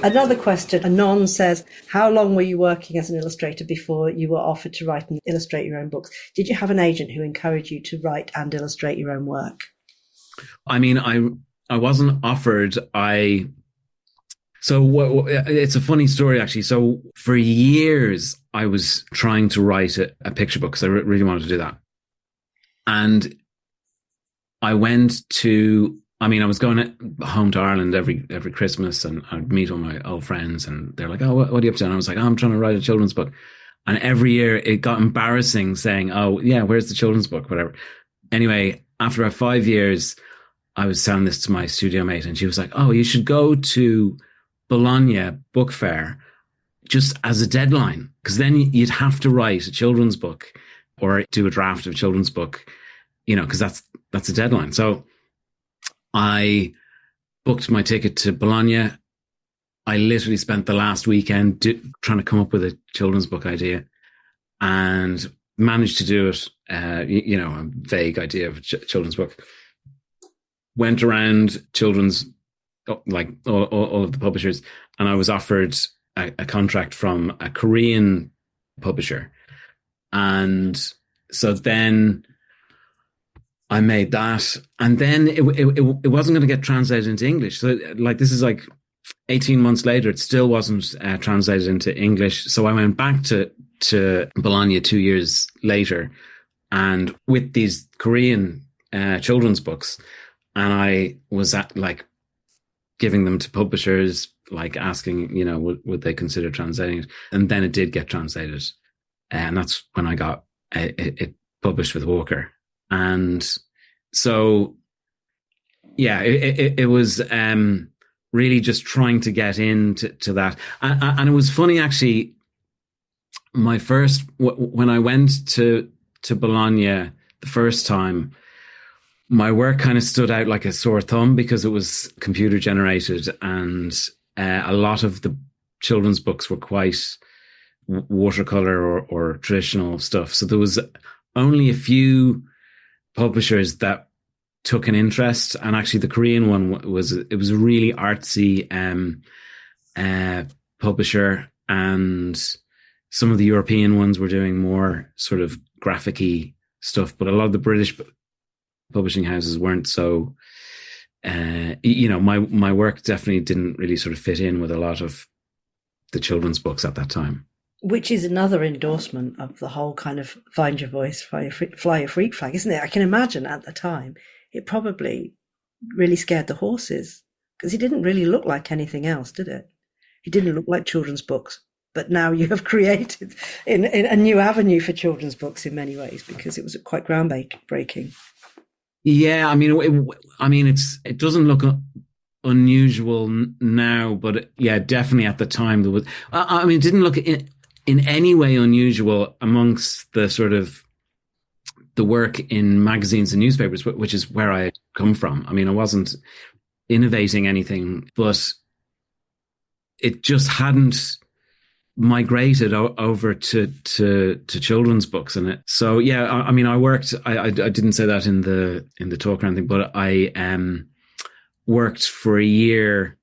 Another question, Anon says, how long were you working as an illustrator before you were offered to write and illustrate your own books? Did you have an agent who encouraged you to write and illustrate your own work? I mean, I wasn't offered. It's a funny story, actually. So for years, I was trying to write a picture book because I really wanted to do that. And I was going home to Ireland every Christmas, and I'd meet all my old friends, and they're like, "Oh, what are you up to?" And I was like, "Oh, I'm trying to write a children's book." And every year it got embarrassing saying, "Oh, yeah, where's the children's book?" Whatever. Anyway, after about 5 years, I was telling this to my studio mate, and she was like, "Oh, you should go to Bologna Book Fair just as a deadline, because then you'd have to write a children's book or do a draft of a children's book, because that's a deadline." So I booked my ticket to Bologna. I literally spent the last weekend trying to come up with a children's book idea and managed to do it, a vague idea of a children's book. Went around children's, like all of the publishers, and I was offered a contract from a Korean publisher. And so then I made that, and then it wasn't going to get translated into English. So this is like 18 months later, it still wasn't translated into English. So I went back to Bologna 2 years later, and with these Korean children's books, and I was giving them to publishers, asking, would they consider translating it? And then it did get translated, and that's when I got it published with Walker. And so, yeah, it was really just trying to get into that. And it was funny, actually, when I went to Bologna the first time, my work kind of stood out like a sore thumb because it was computer generated, and a lot of the children's books were quite watercolor or traditional stuff. So there was only a few publishers that took an interest, and actually the Korean one was a really artsy publisher, and some of the European ones were doing more sort of graphic-y stuff, but a lot of the British publishing houses weren't. So my work definitely didn't really sort of fit in with a lot of the children's books at that time. Which is another endorsement of the whole kind of find your voice, fly your freak flag, isn't it? I can imagine at the time it probably really scared the horses, because it didn't really look like anything else, did it? It didn't look like children's books. But now you have created in a new avenue for children's books in many ways, because it was quite groundbreaking. Yeah, it doesn't look unusual now, but yeah, definitely at the time there was. It didn't look in any way unusual amongst the sort of the work in magazines and newspapers, which is where I had come from. I wasn't innovating anything, but it just hadn't migrated over to children's books in it. So yeah, I worked. I didn't say that in the talk or anything, but I worked for a year.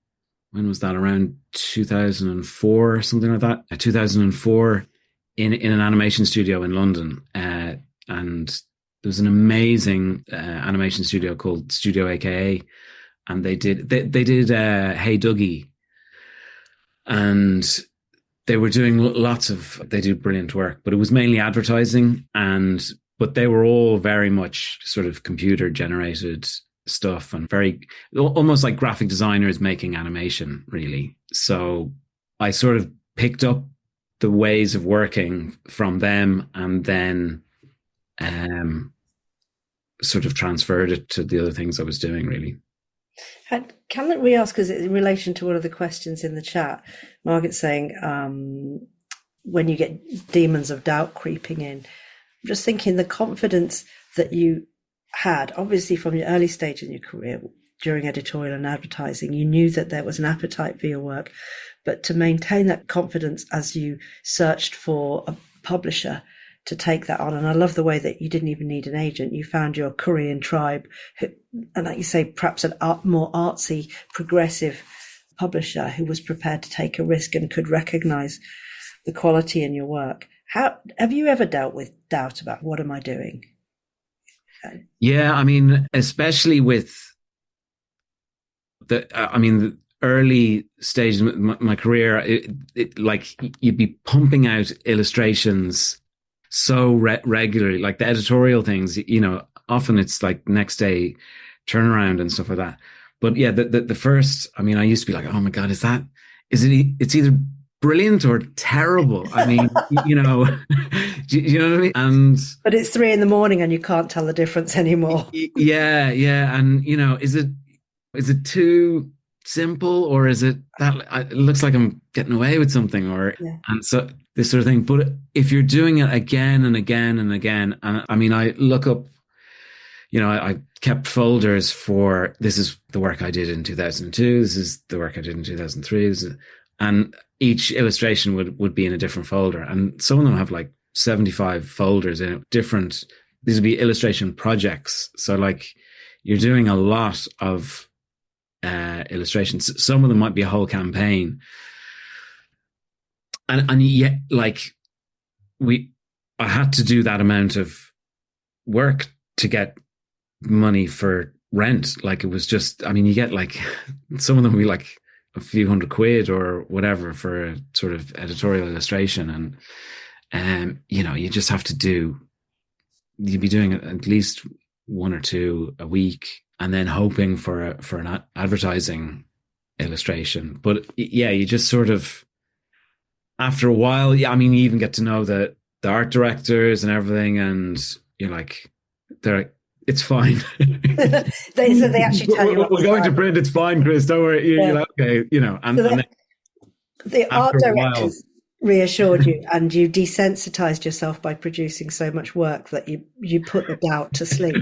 When was that? Around 2004, something like that. 2004 in an animation studio in London, and there was an amazing animation studio called Studio AKA, and they did Hey Dougie, and they were doing they do brilliant work, but it was mainly advertising, but they were all very much sort of computer generated stuff, and very almost like graphic designers making animation, really. So I sort of picked up the ways of working from them, and then sort of transferred it to the other things I was doing, really. Can we ask, because in relation to one of the questions in the chat, Margaret's saying when you get demons of doubt creeping in, I'm just thinking the confidence that you had, obviously from your early stage in your career during editorial and advertising, you knew that there was an appetite for your work, but to maintain that confidence as you searched for a publisher to take that on. And I love the way that you didn't even need an agent. You found your Korean tribe, who, and like you say, perhaps an more artsy, progressive publisher who was prepared to take a risk and could recognize the quality in your work. How have you ever dealt with doubt about what am I doing? Yeah, I mean, especially with the early stages of my career, like you'd be pumping out illustrations so regularly, like the editorial things, often it's like next day turnaround and stuff like that. But yeah, the first, I mean, I used to be like, oh my God, it's either brilliant or terrible. I mean, do you know what I mean? But it's 3 a.m. and you can't tell the difference anymore. Yeah. And is it too simple, or is it that it looks like I'm getting away with something, and so this sort of thing. But if you're doing it again and again and again, and I mean, I look up, I kept folders for, this is the work I did in 2002. This is the work I did in 2003. And each illustration would be in a different folder. And some of them have like 75 folders in it, different. These would be illustration projects. So like you're doing a lot of illustrations. Some of them might be a whole campaign. And yet, like I had to do that amount of work to get money for rent. Like it was just, I mean, you get like, some of them would be like a few £100 or whatever for a sort of editorial illustration. And, you just have to you'd be doing at least 1 or 2 a week, and then hoping for an advertising illustration. But yeah, you just sort of, after a while, I mean, you even get to know the art directors and everything, and you're like, it's fine. They actually tell you we're going to print. It's fine, Chris. Don't worry. You're like, okay, and then the art directors reassured you, and you desensitized yourself by producing so much work that you put the doubt to sleep.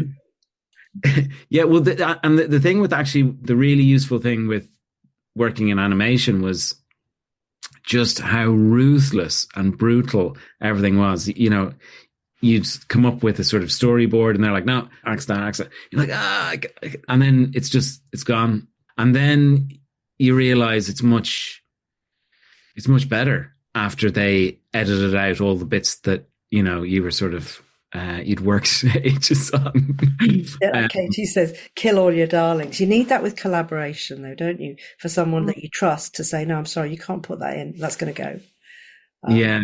Yeah, well, the thing with actually the really useful thing with working in animation was just how ruthless and brutal everything was. You'd come up with a sort of storyboard and they're like, no, axe that. You're like, and then it's gone. And then you realize it's much better after they edited out all the bits that, you were sort of, you'd worked ages on. Katie says, kill all your darlings. You need that with collaboration though, don't you? For someone that you trust to say, no, I'm sorry, you can't put that in. That's going to go. Yeah.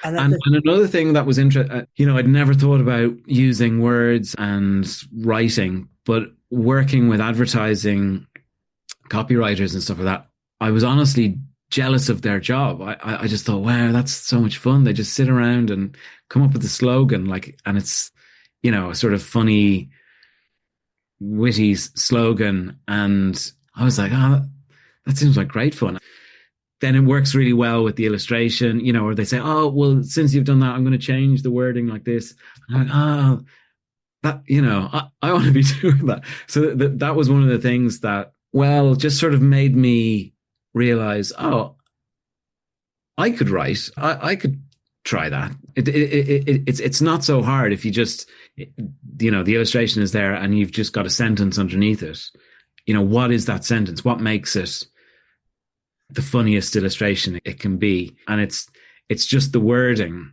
And another thing that was interesting, I'd never thought about using words and writing, but working with advertising copywriters and stuff like that, I was honestly jealous of their job. I just thought, wow, that's so much fun. They just sit around and come up with a slogan, and it's, a sort of funny, witty slogan. And I was like, oh, that seems like great fun. Then it works really well with the illustration, or they say, oh, well, since you've done that, I'm going to change the wording like this. And I'm like, oh, that, I want to be doing that. So that was one of the things that, just sort of made me realize, oh, I could write. I could try that. It's not so hard if you just, the illustration is there and you've just got a sentence underneath it. What is that sentence? What makes it the funniest illustration it can be? And it's just the wording,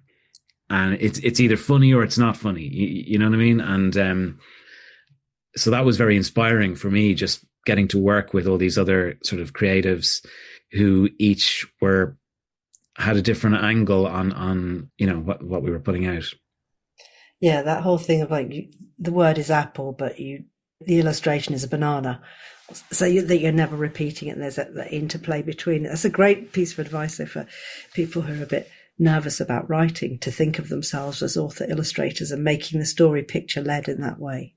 and it's either funny or it's not funny. You know what I mean? And so that was very inspiring for me, just getting to work with all these other sort of creatives who each had a different angle on what we were putting out. Yeah, that whole thing of like the word is apple, but the illustration is a banana, so that you're never repeating it. And there's that interplay between it. That's a great piece of advice though, for people who are a bit nervous about writing, to think of themselves as author illustrators and making the story picture led in that way.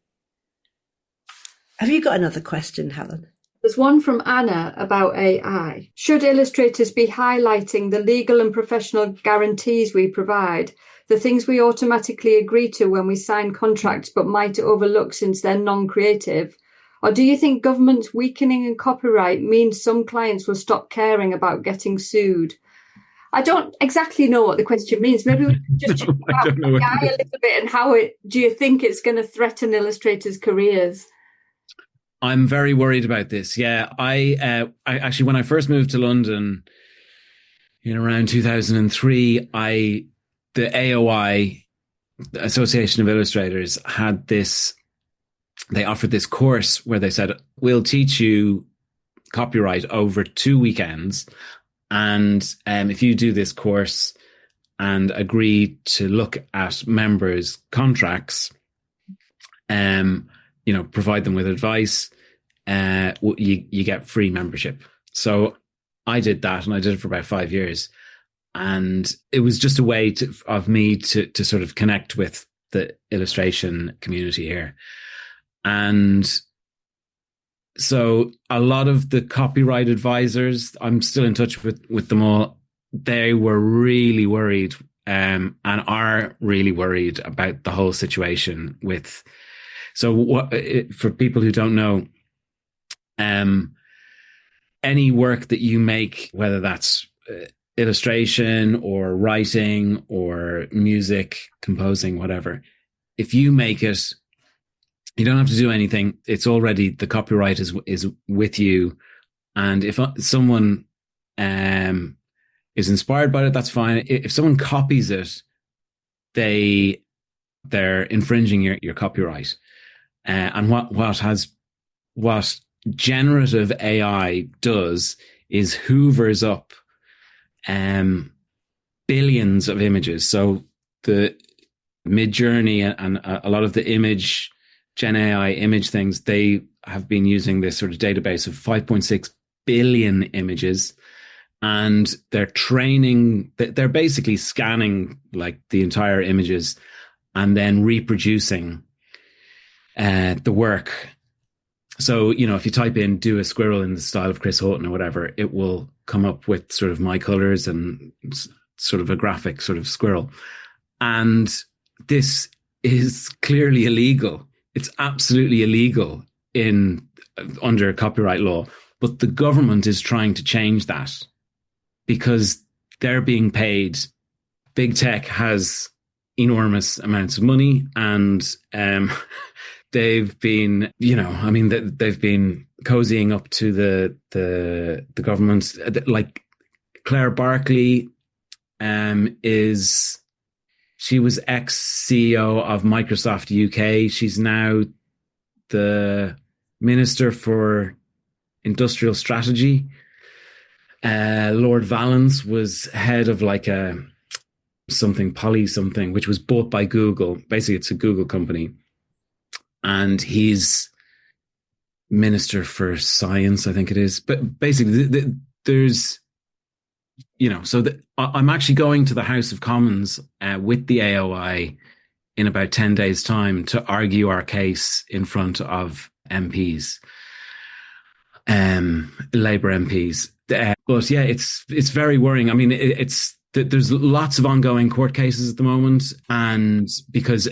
Have you got another question, Helen? There's one from Anna about AI. Should illustrators be highlighting the legal and professional guarantees we provide, the things we automatically agree to when we sign contracts but might overlook since they're non-creative? Or do you think government's weakening in copyright means some clients will stop caring about getting sued? I don't exactly know what the question means. Maybe we could just talk about AI a little bit and how do you think it's going to threaten illustrators' careers? I'm very worried about this. Yeah, I actually, when I first moved to London in around 2003, the AOI, the Association of Illustrators, had this. They offered this course where they said, "We'll teach you copyright over 2 weekends, and if you do this course and agree to look at members' contracts, provide them with advice, you get free membership." So I did that, and I did it for about 5 years. And it was just a way of me to sort of connect with the illustration community here. And so a lot of the copyright advisors, I'm still in touch with them all. They were really worried and are really worried about the whole situation with. So for people who don't know, any work that you make, whether that's illustration or writing or music, composing, whatever, if you make it, you don't have to do anything. It's already, the copyright is with you. And if someone is inspired by it, that's fine. If someone copies it, they're infringing your copyright. And what generative AI does is hoovers up billions of images. So the Midjourney and a lot of the Gen AI image things, they have been using this sort of database of 5.6 billion images, and they're basically scanning like the entire images and then reproducing the work. So, if you type in "do a squirrel in the style of Chris Haughton" or whatever, it will come up with sort of my colors and sort of a graphic sort of squirrel. And this is clearly illegal. It's absolutely illegal under copyright law. But the government is trying to change that because they're being paid. Big tech has enormous amounts of money, and they've been, they've been cozying up to the government. Like Claire Barkley she was ex-CEO of Microsoft UK. She's now the Minister for Industrial Strategy. Lord Valence was head of like Poly something, which was bought by Google. Basically, it's a Google company. And he's Minister for Science, I think it is. But basically, there's, I'm actually going to the House of Commons with the AOI in about 10 days' time to argue our case in front of MPs, Labour MPs. But yeah, it's very worrying. I mean, there's lots of ongoing court cases at the moment, and because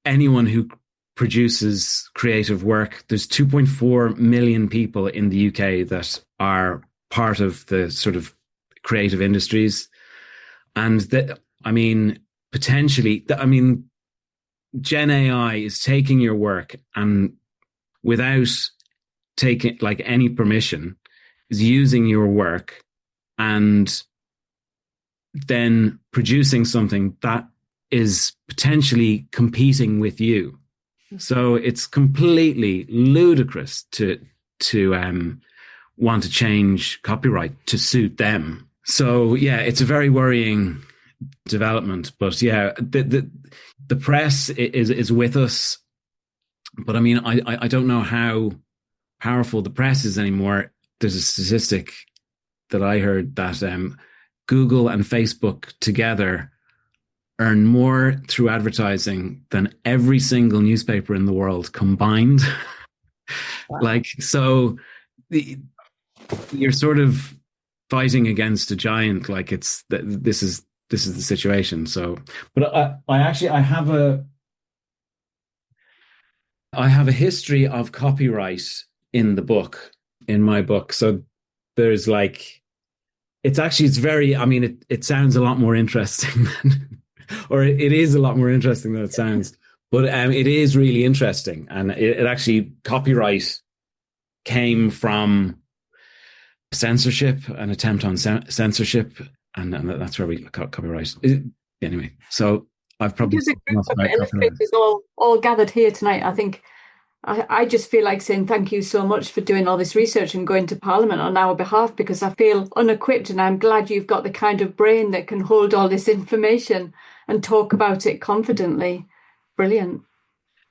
anyone who produces creative work, there's 2.4 million people in the UK that are part of the sort of creative industries. And potentially, Gen AI is taking your work and without taking like any permission is using your work and then producing something that is potentially competing with you. So it's completely ludicrous to want to change copyright to suit them. So yeah, it's a very worrying development. But yeah, the press is with us. But I mean, I don't know how powerful the press is anymore. There's a statistic that I heard that Google and Facebook together earn more through advertising than every single newspaper in the world combined. Wow. So you're sort of fighting against a giant. Like this is the situation. So, but I have a history of copyright in my book. So there's like, it's very, I mean, it sounds a lot more interesting than, or it is a lot more interesting than it sounds, but it is really interesting. And it actually, copyright came from censorship, an attempt on censorship. And that's where we got copyright. Anyway, so I've probably... There's a group of illustrators all gathered here tonight. I think I just feel like saying thank you so much for doing all this research and going to Parliament on our behalf, because I feel unequipped, and I'm glad you've got the kind of brain that can hold all this information and talk about it confidently. Brilliant.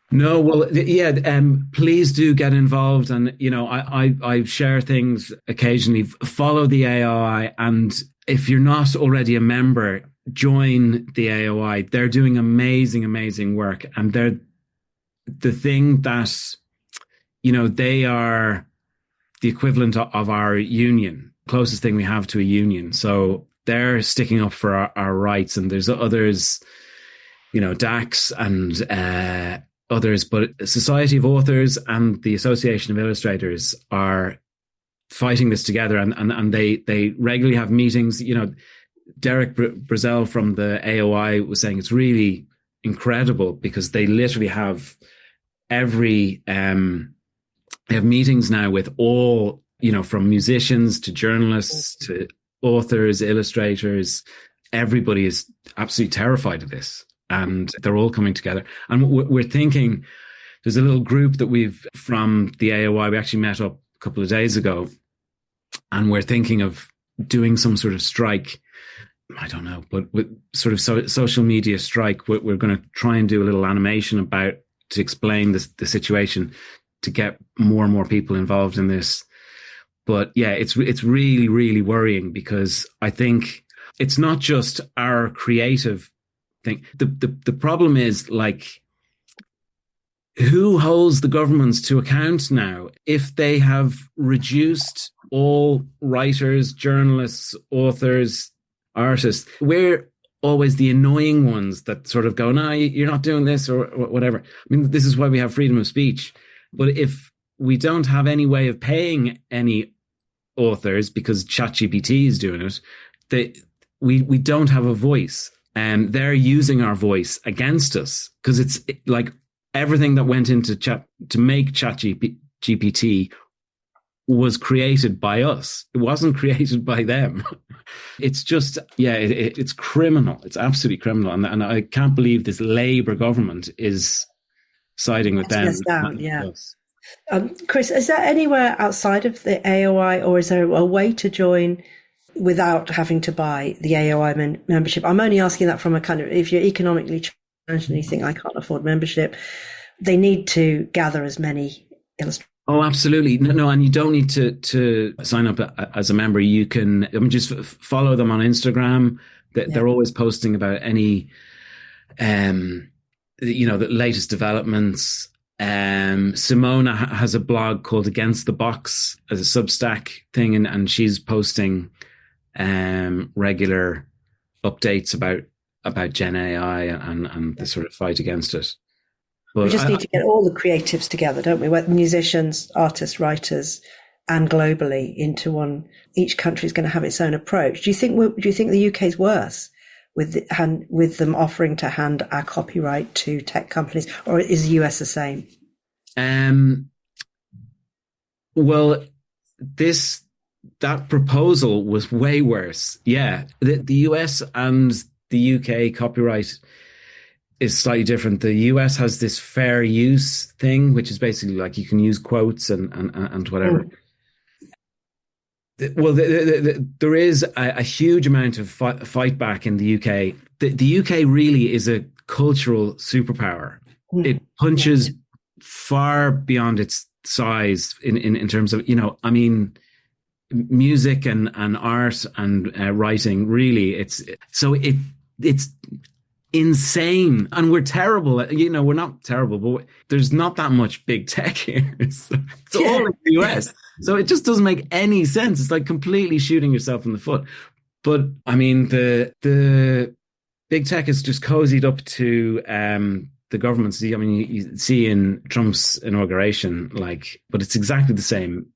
No, well, yeah, please do get involved. And, you know, I share things occasionally. Follow the AOI. And if you're not already a member, join the AOI. They're doing amazing, amazing work. And they're the thing that, you know, they are the equivalent of our union, closest thing we have to a union. So they're sticking up for our rights. And there's others, you know, DAX and others, but Society of Authors and the Association of Illustrators are fighting this together, and they regularly have meetings. You know, Derek Brazel from the AOI was saying it's really incredible because they literally have they have meetings now with all, you know, from musicians to journalists to authors, illustrators. Everybody is absolutely terrified of this, and they're all coming together. And we're thinking, there's a little group that we've from the AOI. We actually met up a couple of days ago, and we're thinking of doing some sort of strike. I don't know, but with sort of social media strike. We're going to try and do a little animation to explain the situation, to get more and more people involved in this. But yeah, it's really, really worrying, because I think it's not just our creative thing. The problem is, like, who holds the governments to account now if they have reduced all writers, journalists, authors, artists? We're always the annoying ones that sort of go, no, you're not doing this or whatever. I mean, this is why we have freedom of speech. But if we don't have any way of paying any authors because ChatGPT is doing it, we don't have a voice. And they're using our voice against us, because it's like everything that went into to make ChatGPT was created by us. It wasn't created by them. It's just, yeah, it's criminal. It's absolutely criminal. And I can't believe this Labour government is siding with them. Yes, down, yeah. Chris, is there anywhere outside of the AOI, or is there a way to join without having to buy the AOI membership? I'm only asking that from a kind of, if you're economically challenged and you think I can't afford membership, they need to gather as many illustrators. Oh, absolutely. No, and you don't need to sign up as a member. You can just follow them on Instagram. They're always posting about any, the latest developments. Simona has a blog called Against the Box as a Substack thing, and she's posting regular updates about Gen AI and the sort of fight against it. But we just need to get all the creatives together, don't we? Musicians, artists, writers, and globally into one. Each country is going to have its own approach. Do you think the UK is worse with them offering to hand our copyright to tech companies, or is the US the same? Well, that proposal was way worse. Yeah, the US and the UK copyright is slightly different. The US has this fair use thing, which is basically like you can use quotes and whatever. Well, there is a huge amount of fight back in the UK. The UK really is a cultural superpower. It punches far beyond its size in terms of, I mean, music and art and writing. Really, it's insane. And we're terrible. We're not terrible, but there's not that much big tech here. It's all in the US. So it just doesn't make any sense. It's like completely shooting yourself in the foot. But I mean, the big tech is just cozied up to the government. I mean, you see in Trump's inauguration, but it's exactly the same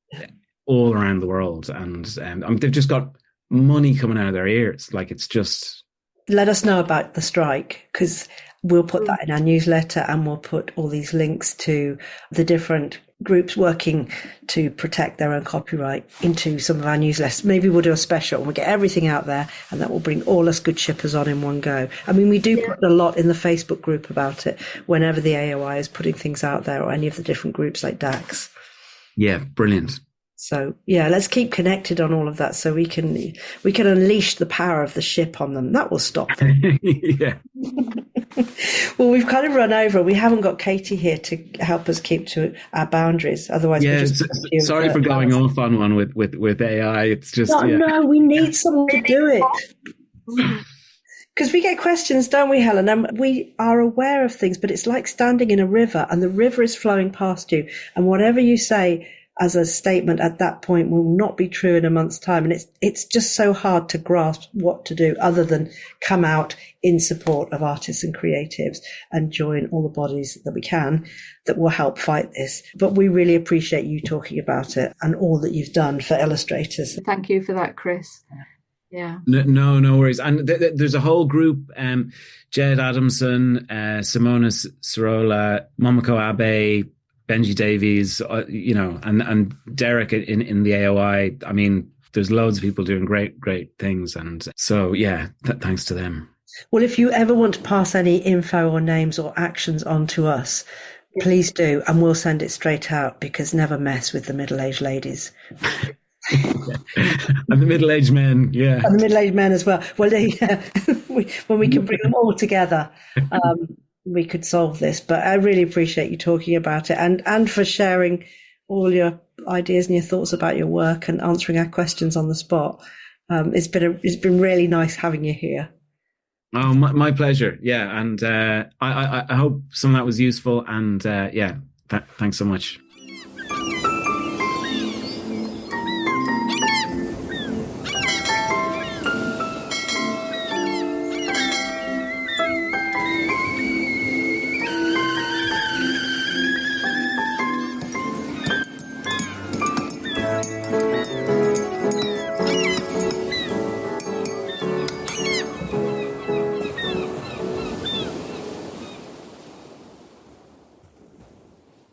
all around the world. And they've just got money coming out of their ears. It's just... Let us know about the strike, because we'll put that in our newsletter, and we'll put all these links to the different groups working to protect their own copyright into some of our newsletters. Maybe we'll do a special and we'll get everything out there, and that will bring all us good shippers on in one go. I mean, we do put a lot in the Facebook group about it whenever the AOI is putting things out there, or any of the different groups like DAX. Yeah, brilliant. So let's keep connected on all of that, so we can unleash the power of the ship on them. That will stop them. Yeah. Well, we've kind of run over. We haven't got Katie here to help us keep to our boundaries. Otherwise, sorry for going off on one with AI. It's just no, we need someone to do it. Because we get questions, don't we, Helen? And we are aware of things, but it's like standing in a river, and the river is flowing past you, and whatever you say as a statement at that point will not be true in a month's time. And it's just so hard to grasp what to do other than come out in support of artists and creatives and join all the bodies that we can that will help fight this. But we really appreciate you talking about it and all that you've done for illustrators. Thank you for that, Chris. Yeah. No worries. And there's a whole group, Jed Adamson, Simona Sirola, Momoko Abe, Benji Davies, and Derek in the AOI. I mean, there's loads of people doing great things. And so, thanks to them. Well, if you ever want to pass any info or names or actions on to us, please do. And we'll send it straight out, because never mess with the middle-aged ladies. And the middle-aged men, yeah. And the middle-aged men as well. Well, when we can bring them all together, we could solve this. But I really appreciate you talking about it, and for sharing all your ideas and your thoughts about your work and answering our questions on the spot. It's been really nice having you here. Oh, my pleasure. Yeah, and I hope some of that was useful. And thanks so much.